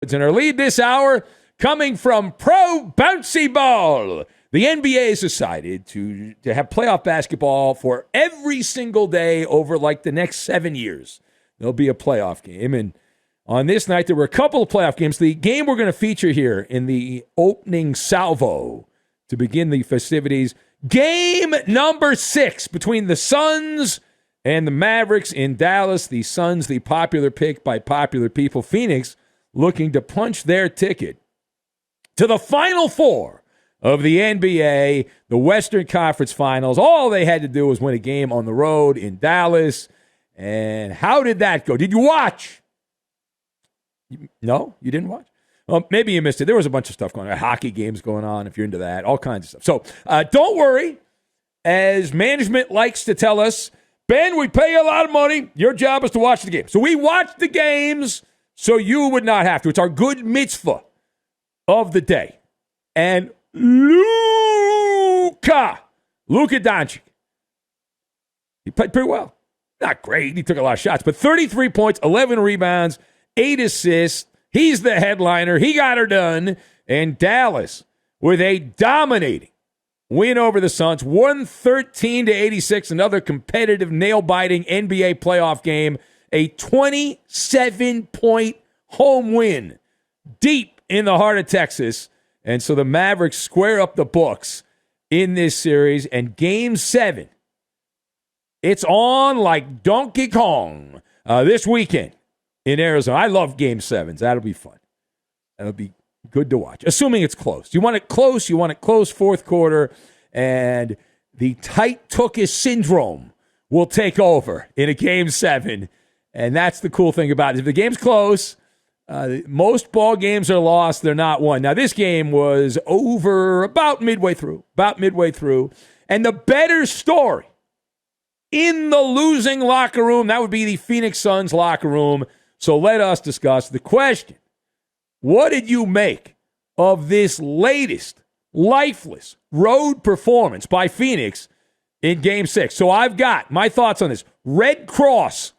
In our lead this hour, coming from Pro Bouncy Ball. The NBA has decided to have playoff basketball for every single day over like the next 7 years. There'll be a playoff game. And on this night, there were a couple of playoff games. The game we're going to feature here in the opening salvo to begin the festivities, game number 6 between the Suns and the Mavericks in Dallas. The Suns, the popular pick by popular people. Phoenix looking to punch their ticket to the Final Four of the NBA, the Western Conference Finals. All they had to do was win a game on the road in Dallas. And how did that go? Did you watch? No, you didn't watch? Well, maybe you missed it. There was a bunch of stuff going on. Hockey games going on, if you're into that, all kinds of stuff. So don't worry. As management likes to tell us, Ben, we pay you a lot of money. Your job is to watch the game. So we watch the games so you would not have to. It's our good mitzvah of the day. And Luka Doncic, he played pretty well. Not great. He took a lot of shots, but 33 points, 11 rebounds, 8 assists. He's the headliner. He got her done. And Dallas with a dominating win over the Suns, 113-86, another competitive, nail-biting NBA playoff game. A 27-point home win deep in the heart of Texas. And so the Mavericks square up the books in this series. And Game 7, it's on like Donkey Kong this weekend in Arizona. I love Game 7s. That'll be fun. That'll be good to watch, assuming it's close. You want it close. You want it close fourth quarter. And the tight-tookish syndrome will take over in a Game 7. And that's the cool thing about it. If the game's close, most ball games are lost. They're not won. Now, this game was over about midway through. And the better story in the losing locker room, that would be the Phoenix Suns locker room. So let us discuss the question. What did you make of this latest lifeless road performance by Phoenix in Game 6? So I've got my thoughts on this. Red Cross,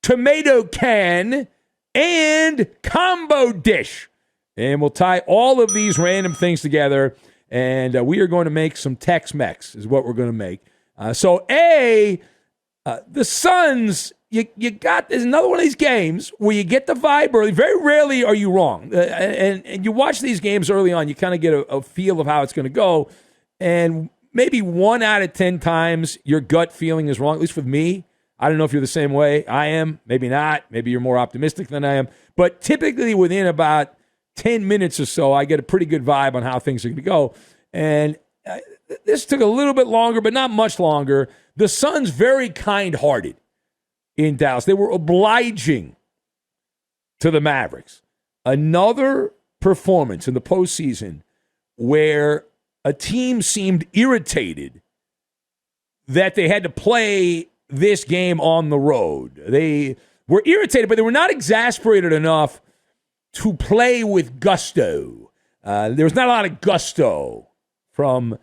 tomato can, and combo dish. And we'll tie all of these random things together, and we are going to make some Tex-Mex is what we're going to make. The Suns, you got, there's another one of these games where you get the vibe early. Very rarely are you wrong. And you watch these games early on, you kind of get a feel of how it's going to go. And maybe 1 out of 10 times your gut feeling is wrong, at least with me. I don't know if you're the same way I am. Maybe not. Maybe you're more optimistic than I am. But typically within about 10 minutes or so, I get a pretty good vibe on how things are going to go. And this took a little bit longer, but not much longer. The Suns very kind-hearted in Dallas. They were obliging to the Mavericks. Another performance in the postseason where a team seemed irritated that they had to play this game on the road. They were irritated, but they were not exasperated enough to play with gusto. There was not a lot of gusto from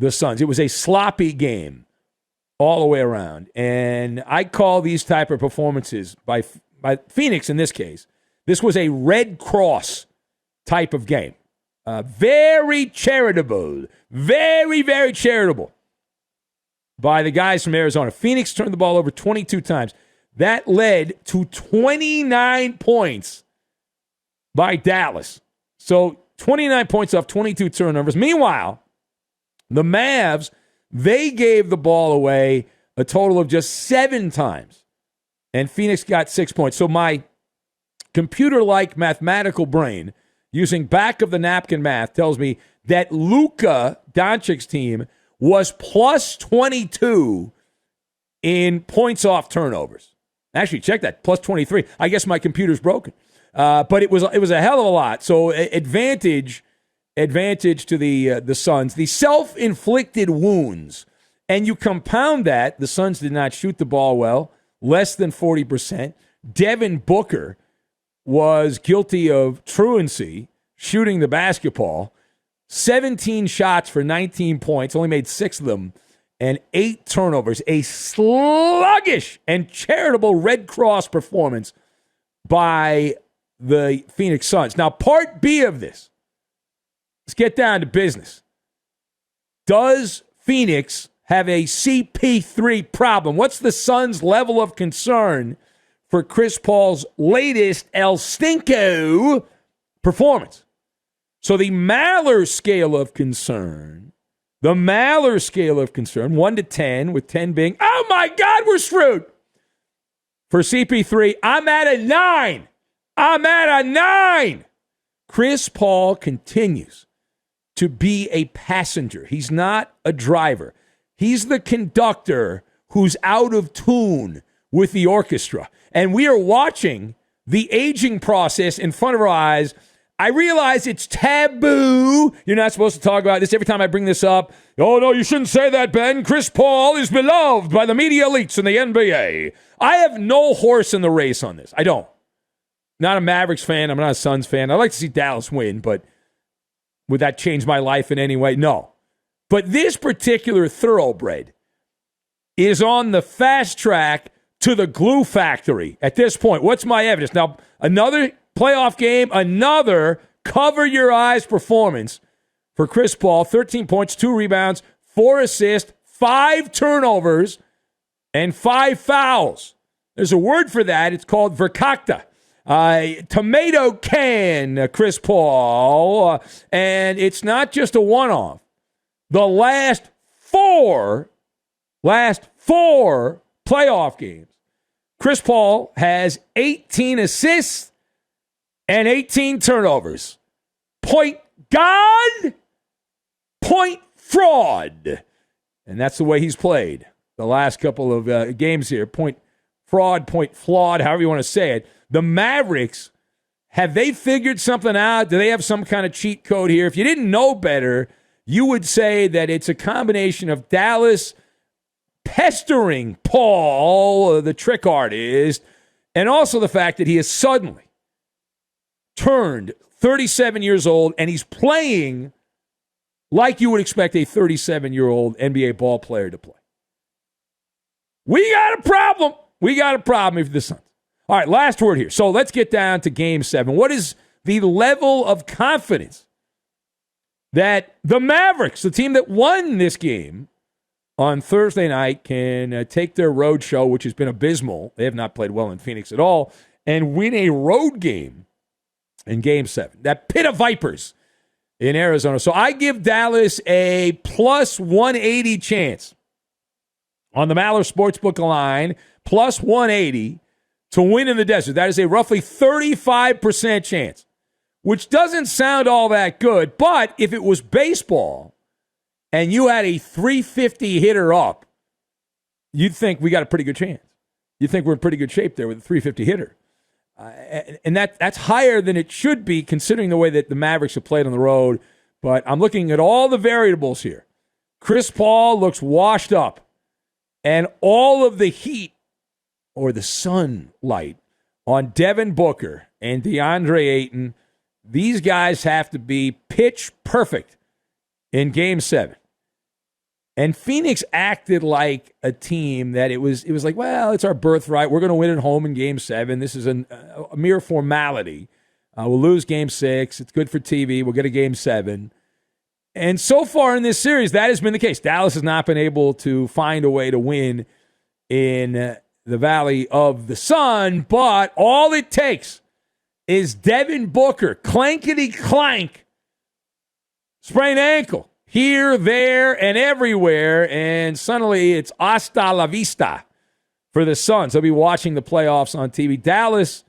the Suns. It was a sloppy game all the way around. And I call these type of performances by Phoenix in this case, this was a Red Cross type of game. Very charitable. Very, very charitable by the guys from Arizona. Phoenix turned the ball over 22 times. That led to 29 points by Dallas. So 29 points off 22 turnovers. Meanwhile, the Mavs, they gave the ball away a total of just 7 times. And Phoenix got 6 points. So my computer-like mathematical brain, using back-of-the-napkin math, tells me that Luka Doncic's team was plus 22 in points off turnovers. Actually, check that, plus 23. I guess my computer's broken. But it was a hell of a lot. So advantage to the Suns. The self-inflicted wounds. And you compound that, the Suns did not shoot the ball well, less than 40%. Devin Booker was guilty of truancy, shooting the basketball. 17 shots for 19 points, only made 6 of them, and 8 turnovers. A sluggish and charitable Red Cross performance by the Phoenix Suns. Now, part B of this, let's get down to business. Does Phoenix have a CP3 problem? What's the Suns' level of concern for Chris Paul's latest El Stinko performance? So the MALLER scale of concern, 1 to 10, with 10 being, oh my God, we're screwed. For CP3, I'm at a 9. Chris Paul continues to be a passenger. He's not a driver. He's the conductor who's out of tune with the orchestra. And we are watching the aging process in front of our eyes. I realize it's taboo. You're not supposed to talk about this. Every time I bring this up, oh, no, you shouldn't say that, Ben. Chris Paul is beloved by the media elites in the NBA. I have no horse in the race on this. I don't. Not a Mavericks fan. I'm not a Suns fan. I'd like to see Dallas win, but would that change my life in any way? No. But this particular thoroughbred is on the fast track to the glue factory at this point. What's my evidence? Now, another playoff game, another cover-your-eyes performance for Chris Paul. 13 points, 2 rebounds, 4 assists, 5 turnovers, and 5 fouls. There's a word for that. It's called verkakta. Tomato can, Chris Paul. And it's not just a one-off. The last four playoff games, Chris Paul has 18 assists and 18 turnovers. Point God, point fraud. And that's the way he's played the last couple of games here. Point fraud, point flawed, however you want to say it. The Mavericks, have they figured something out? Do they have some kind of cheat code here? If you didn't know better, you would say that it's a combination of Dallas pestering Paul, the trick artist, and also the fact that he has suddenly turned 37 years old, and he's playing like you would expect a 37-year-old NBA ball player to play. We got a problem. If the Suns. All right, last word here. So let's get down to Game 7. What is the level of confidence that the Mavericks, the team that won this game on Thursday night, can take their road show, which has been abysmal. They have not played well in Phoenix at all, and win a road game in Game 7. That pit of vipers in Arizona. So I give Dallas a plus 180 chance on the MALLER Sportsbook line, plus 180 to win in the desert. That is a roughly 35% chance, which doesn't sound all that good. But if it was baseball and you had a 350 hitter up, you'd think we got a pretty good chance. You'd think we're in pretty good shape there with a 350 hitter. And that's higher than it should be considering the way that the Mavericks have played on the road. But I'm looking at all the variables here. Chris Paul looks washed up. And all of the heat or the sunlight on Devin Booker and DeAndre Ayton, these guys have to be pitch perfect in Game 7. And Phoenix acted like a team that it was like, well, it's our birthright. We're going to win at home in Game 7. This is a mere formality. We'll lose Game 6. It's good for TV. We'll get a Game 7. And so far in this series, that has been the case. Dallas has not been able to find a way to win in the Valley of the Sun, but all it takes is Devin Booker, clankety-clank, sprained ankle, here, there, and everywhere, and suddenly it's hasta la vista for the Suns. They'll be watching the playoffs on TV. Dallas,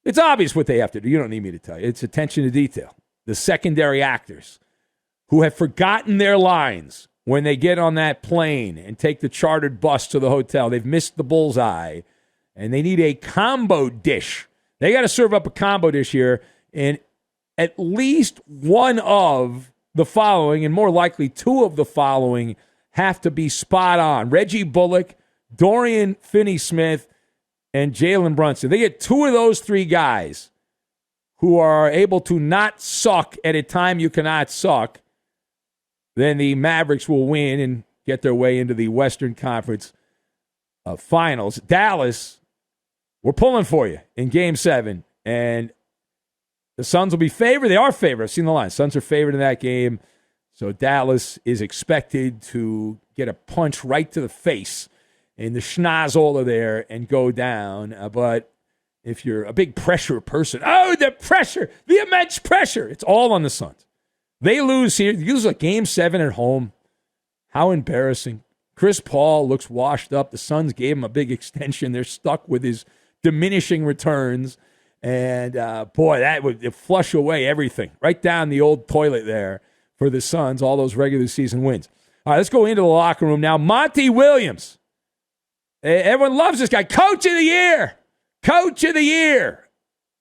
it's obvious what they have to do. You don't need me to tell you. It's attention to detail. The secondary actors who have forgotten their lines when they get on that plane and take the chartered bus to the hotel. They've missed the bullseye, and they need a combo dish. They got to serve up a combo dish here, and at least one of the following, and more likely two of the following, have to be spot on. Reggie Bullock, Dorian Finney-Smith, and Jalen Brunson. They get two of those three guys who are able to not suck at a time you cannot suck. Then the Mavericks will win and get their way into the Western Conference Finals. Dallas, we're pulling for you in Game 7, And the Suns will be favored. They are favored. I've seen the line. Suns are favored in that game. So Dallas is expected to get a punch right to the face in the schnozzle there and go down. But if you're a big pressure person, the pressure, the immense pressure, it's all on the Suns. They lose here. They lose a game 7 at home. How embarrassing. Chris Paul looks washed up. The Suns gave him a big extension. They're stuck with his diminishing returns. And, boy, that would flush away everything right down the old toilet there for the Suns, all those regular season wins. All right, let's go into the locker room now. Monty Williams. Everyone loves this guy. Coach of the year. Coach of the year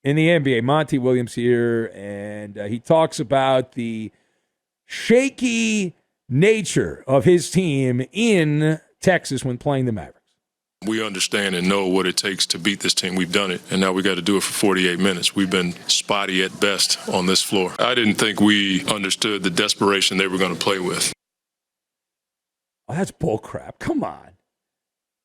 in the NBA. Monty Williams here, and he talks about the shaky nature of his team in Texas when playing the Mavericks. We understand and know what it takes to beat this team. We've done it, and now we got to do it for 48 minutes. We've been spotty at best on this floor. I didn't think we understood the desperation they were going to play with. Oh, that's bullcrap. Come on.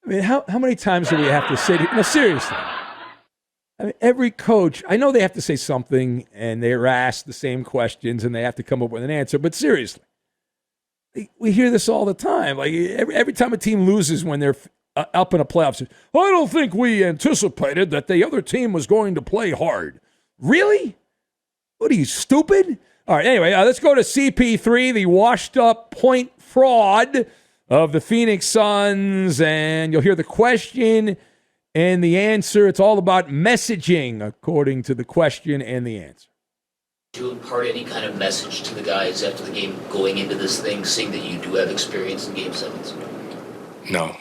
I mean, how many times do we have to say – no, seriously. I mean, every coach – I know they have to say something, and they're asked the same questions, and they have to come up with an answer. But seriously, we hear this all the time. Like every time a team loses when they're – up in a playoff. I don't think we anticipated that the other team was going to play hard. Really? What are you, stupid? All right, anyway, let's go to CP3, the washed-up point fraud of the Phoenix Suns, and you'll hear the question and the answer. It's all about messaging, according to the question and the answer. Do you impart any kind of message to the guys after the game going into this thing, seeing that you do have experience in Game 7s? No.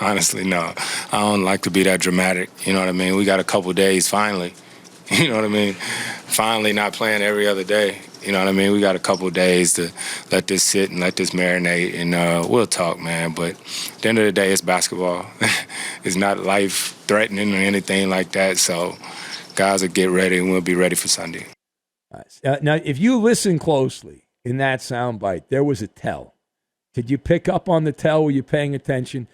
Honestly, no. I don't like to be that dramatic. You know what I mean? We got a couple days finally. You know what I mean? Finally not playing every other day. You know what I mean? We got a couple days to let this sit and let this marinate, and we'll talk, man. But at the end of the day, it's basketball. It's not life-threatening or anything like that. So guys will get ready, and we'll be ready for Sunday. Now, if you listen closely in that soundbite, there was a tell. Did you pick up on the tell? Were you paying attention?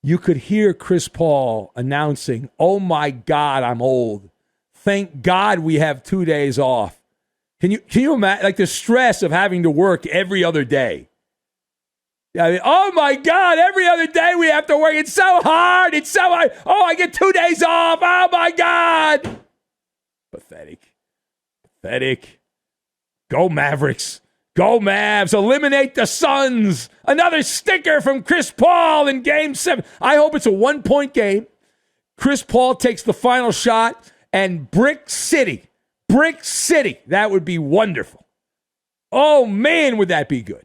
You could hear Chris Paul announcing, "Oh my God, I'm old. Thank God we have 2 days off." Can you imagine, like, the stress of having to work every other day? I mean, oh my God, every other day we have to work. It's so hard. It's so hard. Oh, I get 2 days off. Oh my God. Pathetic. Go Mavericks. Go Mavs. Eliminate the Suns. Another sticker from Chris Paul in Game 7. I hope it's a 1-point game. Chris Paul takes the final shot, and Brick City. That would be wonderful. Oh, man, would that be good.